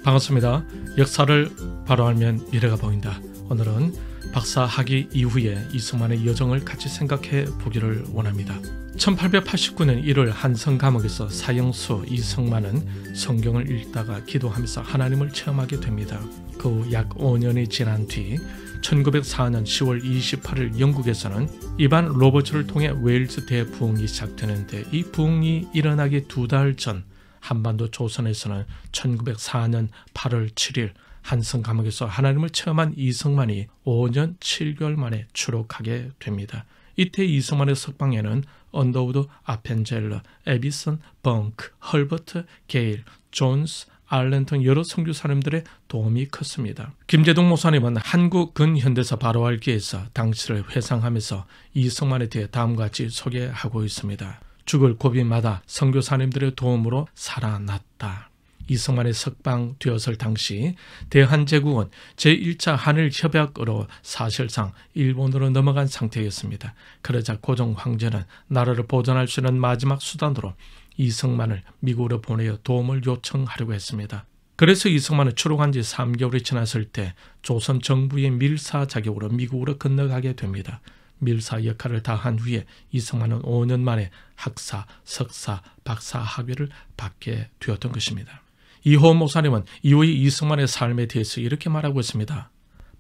반갑습니다. 역사를 바로 알면 미래가 보인다. 오늘은 박사 학위 이후에 이승만의 여정을 같이 생각해 보기를 원합니다. 1889년 1월 한성 감옥에서 사형수 이승만은 성경을 읽다가 기도하면서 하나님을 체험하게 됩니다. 그 후 약 5년이 지난 뒤 1904년 10월 28일 영국에서는 이반 로버츠를 통해 웨일즈 대부흥이 시작되는데, 이 부흥이 일어나기 2달 전 한반도 조선에서는 1904년 8월 7일 한성 감옥에서 하나님을 체험한 이승만이 5년 7개월 만에 추록하게 됩니다. 이때 이승만의 석방에는 언더우드 아펜젤러, 에비슨, 벙크, 헐버트, 게일, 존스, 알렌 등 여러 선교사님들의 도움이 컸습니다. 김재동 목사님은 한국 근현대사 바로알기에서 당시를 회상하면서 이승만에 대해 다음과 같이 소개하고 있습니다. 죽을 고비마다 선교사님들의 도움으로 살아났다. 이승만의 석방되었을 당시 대한제국은 제1차 한일협약으로 사실상 일본으로 넘어간 상태였습니다. 그러자 고종 황제는 나라를 보존할 수 있는 마지막 수단으로 이승만을 미국으로 보내어 도움을 요청하려고 했습니다. 그래서 이승만은 추록한 지 3개월이 지났을 때 조선 정부의 밀사 자격으로 미국으로 건너가게 됩니다. 밀사 역할을 다한 후에 이승만은 5년 만에 학사, 석사, 박사 학위를 받게 되었던 것입니다. 이호 목사님은 이후에 이승만의 삶에 대해서 이렇게 말하고 있습니다.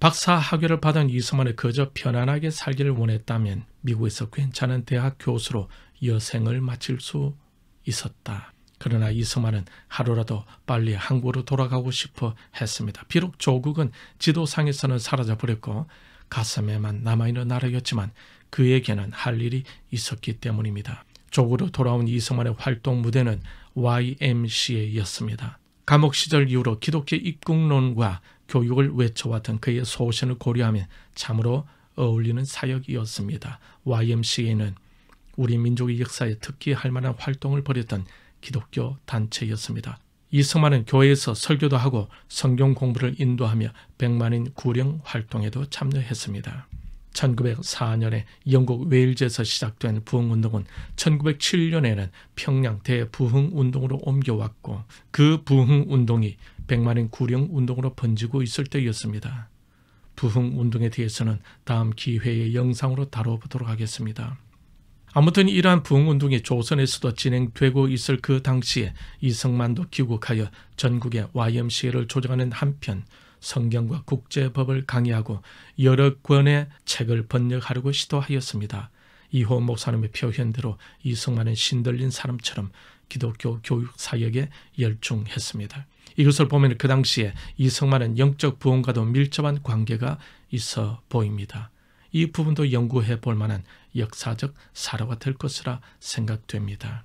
박사 학위를 받은 이승만이 그저 편안하게 살기를 원했다면 미국에서 괜찮은 대학 교수로 여생을 마칠 수 있었다. 그러나 이승만은 하루라도 빨리 한국으로 돌아가고 싶어 했습니다. 비록 조국은 지도상에서는 사라져버렸고 가슴에만 남아있는 나라였지만 그에게는 할 일이 있었기 때문입니다. 조국으로 돌아온 이승만의 활동 무대는 YMCA였습니다. 감옥 시절 이후로 기독교 입국론과 교육을 외쳐왔던 그의 소신을 고려하면 참으로 어울리는 사역이었습니다. YMCA는 우리 민족의 역사에 특기할 만한 활동을 벌였던 기독교 단체였습니다. 이승만은 교회에서 설교도 하고 성경 공부를 인도하며 백만인 구령 활동에도 참여했습니다. 1904년에 영국 웨일즈에서 시작된 부흥운동은 1907년에는 평양 대부흥운동으로 옮겨왔고, 그 부흥운동이 백만인 구령운동으로 번지고 있을 때였습니다. 부흥운동에 대해서는 다음 기회의 영상으로 다뤄보도록 하겠습니다. 아무튼 이러한 부흥운동이 조선에서도 진행되고 있을 그 당시에 이승만도 귀국하여 전국에 YMCA를 조정하는 한편 성경과 국제법을 강의하고 여러 권의 책을 번역하려고 시도하였습니다. 이호 목사님의 표현대로 이승만은 신들린 사람처럼 기독교 교육 사역에 열중했습니다. 이것을 보면 그 당시에 이승만은 영적 부흥과도 밀접한 관계가 있어 보입니다. 이 부분도 연구해 볼 만한 역사적 사료가 될 것이라 생각됩니다.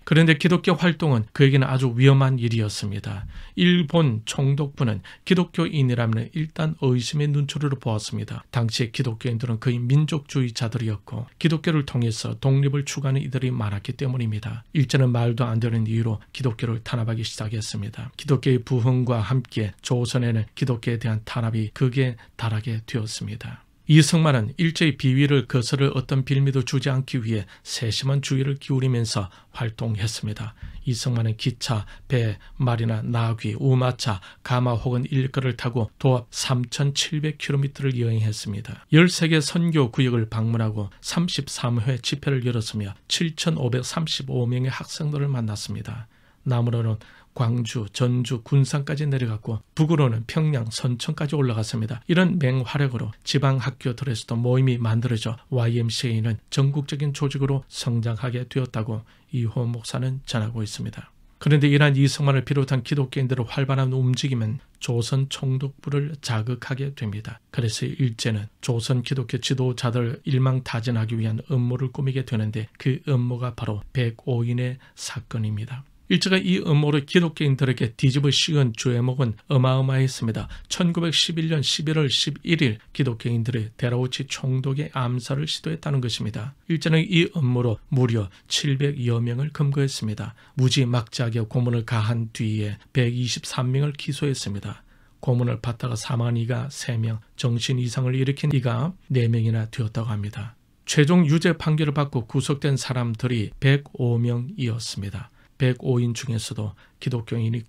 그런데 기독교 활동은 그에게는 아주 위험한 일이었습니다. 일본 총독부는 기독교인이라면 일단 의심의 눈초리로 보았습니다. 당시의 기독교인들은 거의 민족주의자들이었고 기독교를 통해서 독립을 추구하는 이들이 많았기 때문입니다. 일제는 말도 안 되는 이유로 기독교를 탄압하기 시작했습니다. 기독교의 부흥과 함께 조선에는 기독교에 대한 탄압이 극에 달하게 되었습니다. 이승만은 일제의 비위를 거스를 어떤 빌미도 주지 않기 위해 세심한 주의를 기울이면서 활동했습니다. 이승만은 기차, 배, 말이나 나귀, 우마차, 가마 혹은 일거를 타고 도합 3,700km를 여행했습니다. 13개 선교 구역을 방문하고 33회 집회를 열었으며 7,535명의 학생들을 만났습니다. 남으로는 광주, 전주, 군산까지 내려갔고 북으로는 평양, 선천까지 올라갔습니다. 이런 맹활약으로 지방학교들에서도 모임이 만들어져 YMCA는 전국적인 조직으로 성장하게 되었다고 이호 목사는 전하고 있습니다. 그런데 이러한 이승만을 비롯한 기독교인들의 활발한 움직임은 조선 총독부를 자극하게 됩니다. 그래서 일제는 조선 기독교 지도자들 일망타진하기 위한 음모를 꾸미게 되는데, 그 음모가 바로 105인의 사건입니다. 일제가 이 음모를 기독교인들에게 뒤집어 씌운 죄목은 어마어마했습니다. 1911년 11월 11일 기독교인들의 데라우치 총독의 암살을 시도했다는 것입니다. 일제는 이 음모로 무려 700여 명을 검거했습니다. 무지막지하게 고문을 가한 뒤에 123명을 기소했습니다. 고문을 받다가 사망한 이가 3명, 정신 이상을 일으킨 이가 4명이나 되었다고 합니다. 최종 유죄 판결을 받고 구속된 사람들이 105명이었습니다. 105인 중에서도 기독교인이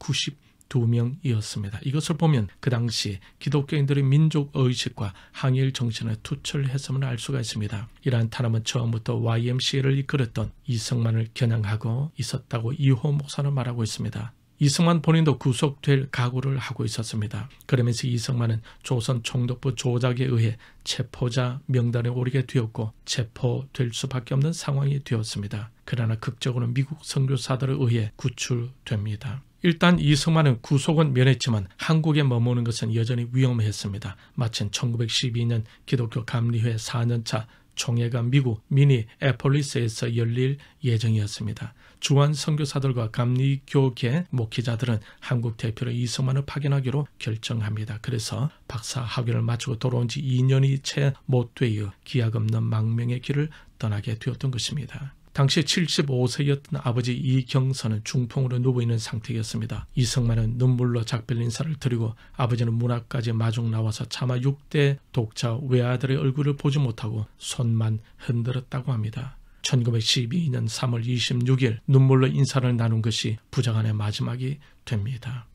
2명이었습니다. 이것을 보면 그 당시 기독교인들의 민족의식과 항일 정신을 투철했음을 알 수가 있습니다. 이러한 탄압은 처음부터 YMCA를 이끌었던 이승만을 겨냥하고 있었다고 이호 목사는 말하고 있습니다. 이승만 본인도 구속될 각오를 하고 있었습니다. 그러면서 이승만은 조선 총독부 조작에 의해 체포자 명단에 오르게 되었고 체포될 수밖에 없는 상황이 되었습니다. 그러나 극적으로 미국 선교사들에 의해 구출됩니다. 일단 이승만은 구속은 면했지만 한국에 머무는 것은 여전히 위험했습니다. 마침 1912년 기독교 감리회 4년차 총회가 미국 미니애폴리스에서 열릴 예정이었습니다. 주한 선교사들과 감리교계 목회자들은 한국 대표로 이승만을 파견하기로 결정합니다. 그래서 박사 학위를 마치고 돌아온 지 2년이 채 못 되어 기약 없는 망명의 길을 떠나게 되었던 것입니다. 당시 75세였던 아버지 이경선은 중풍으로 누워있는 상태였습니다. 이승만은 눈물로 작별 인사를 드리고 아버지는 문 앞까지 마중 나와서 차마 6대 독자 외아들의 얼굴을 보지 못하고 손만 흔들었다고 합니다. 1912년 3월 26일 눈물로 인사를 나눈 것이 부자간의 마지막이 됩니다.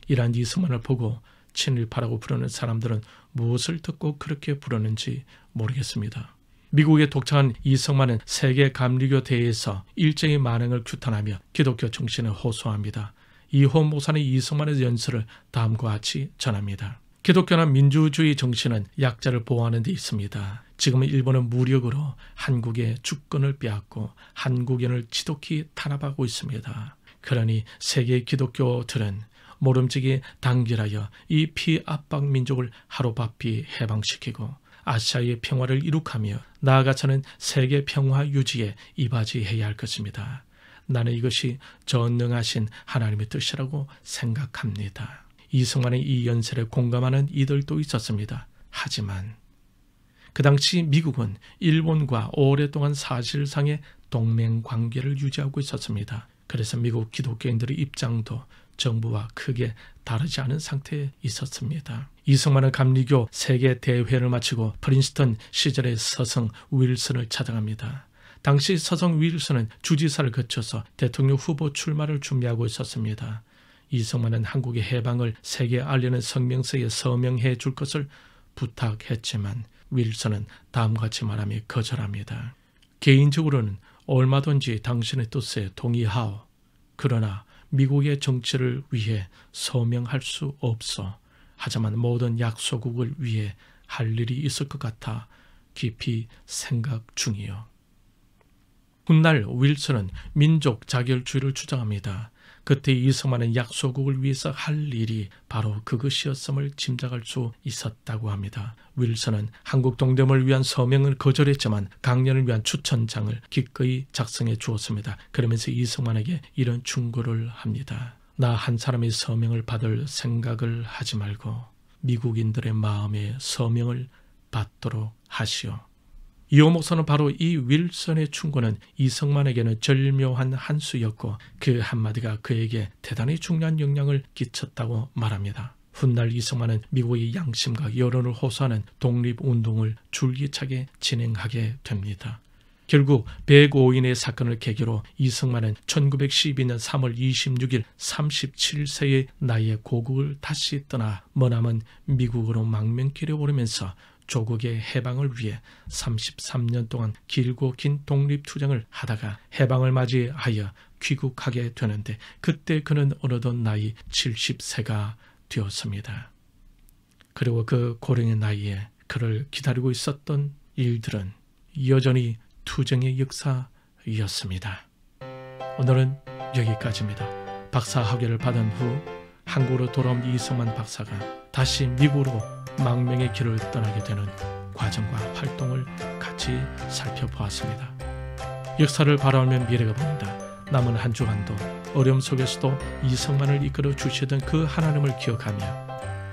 이러한 이승만을 보고 친일파라고 부르는 사람들은 무엇을 듣고 그렇게 부르는지 모르겠습니다. 미국에 독차한 이승만은 세계 감리교 대회에서 일제의 만행을 규탄하며 기독교 정신을 호소합니다. 이호 목사는 이승만의 연설을 다음과 같이 전합니다. 기독교나 민주주의 정신은 약자를 보호하는 데 있습니다. 지금은 일본은 무력으로 한국의 주권을 빼앗고 한국인을 지독히 탄압하고 있습니다. 그러니 세계 기독교들은 모름지기 단결하여 이 피압박 민족을 하루바삐 해방시키고 아시아의 평화를 이룩하며 나아가서는 세계 평화 유지에 이바지해야 할 것입니다. 나는 이것이 전능하신 하나님의 뜻이라고 생각합니다. 이승만의 이 연설에 공감하는 이들도 있었습니다. 하지만 그 당시 미국은 일본과 오랫동안 사실상의 동맹 관계를 유지하고 있었습니다. 그래서 미국 기독교인들의 입장도 정부와 크게 다르지 않은 상태에 있었습니다. 이승만은 감리교 세계 대회를 마치고 프린스턴 시절의 서성 윌슨을 찾아갑니다. 당시 서성 윌슨은 주지사를 거쳐서 대통령 후보 출마를 준비하고 있었습니다. 이승만은 한국의 해방을 세계에 알리는 성명서에 서명해 줄 것을 부탁했지만 윌슨은 다음과 같이 말하며 거절합니다. 개인적으로는 얼마든지 당신의 뜻에 동의하오. 그러나 미국의 정치를 위해 서명할 수 없어. 하지만 모든 약소국을 위해 할 일이 있을 것 같아 깊이 생각 중이요. 훗날 윌슨은 민족 자결주의를 주장합니다. 그때 이승만은 약소국을 위해서 할 일이 바로 그것이었음을 짐작할 수 있었다고 합니다. 윌슨은 한국 동점을 위한 서명을 거절했지만 강연을 위한 추천장을 기꺼이 작성해 주었습니다. 그러면서 이승만에게 이런 충고를 합니다. 나 한 사람의 서명을 받을 생각을 하지 말고 미국인들의 마음에 서명을 받도록 하시오. 이호 목사는 바로 이 윌슨의 충고는 이승만에게는 절묘한 한 수였고 그 한마디가 그에게 대단히 중요한 영향을 끼쳤다고 말합니다. 훗날 이승만은 미국의 양심과 여론을 호소하는 독립운동을 줄기차게 진행하게 됩니다. 결국 105인의 사건을 계기로 이승만은 1912년 3월 26일 37세의 나이에 고국을 다시 떠나 머나먼 미국으로 망명길에 오르면서 조국의 해방을 위해 33년 동안 길고 긴 독립투쟁을 하다가 해방을 맞이하여 귀국하게 되는데 그때 그는 어느덧 나이 70세가 되었습니다. 그리고 그 고령의 나이에 그를 기다리고 있었던 일들은 여전히 투쟁의 역사였습니다. 오늘은 여기까지입니다. 박사 학위를 받은 후 한국으로 돌아온 이승만 박사가 다시 미국으로 망명의 길을 떠나게 되는 과정과 활동을 같이 살펴보았습니다. 역사를 바라보면 미래가 보인다. 남은 한 주간도 어려움 속에서도 이승만을 이끌어 주시던 그 하나님을 기억하며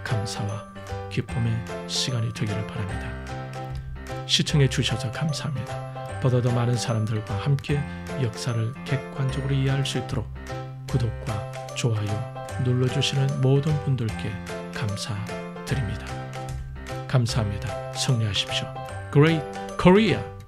감사와 기쁨의 시간이 되기를 바랍니다. 시청해 주셔서 감사합니다. 보다 더 많은 사람들과 함께 역사를 객관적으로 이해할 수 있도록 구독과 좋아요 눌러주시는 모든 분들께 감사드립니다. 감사합니다. 승리하십시오. Great Korea!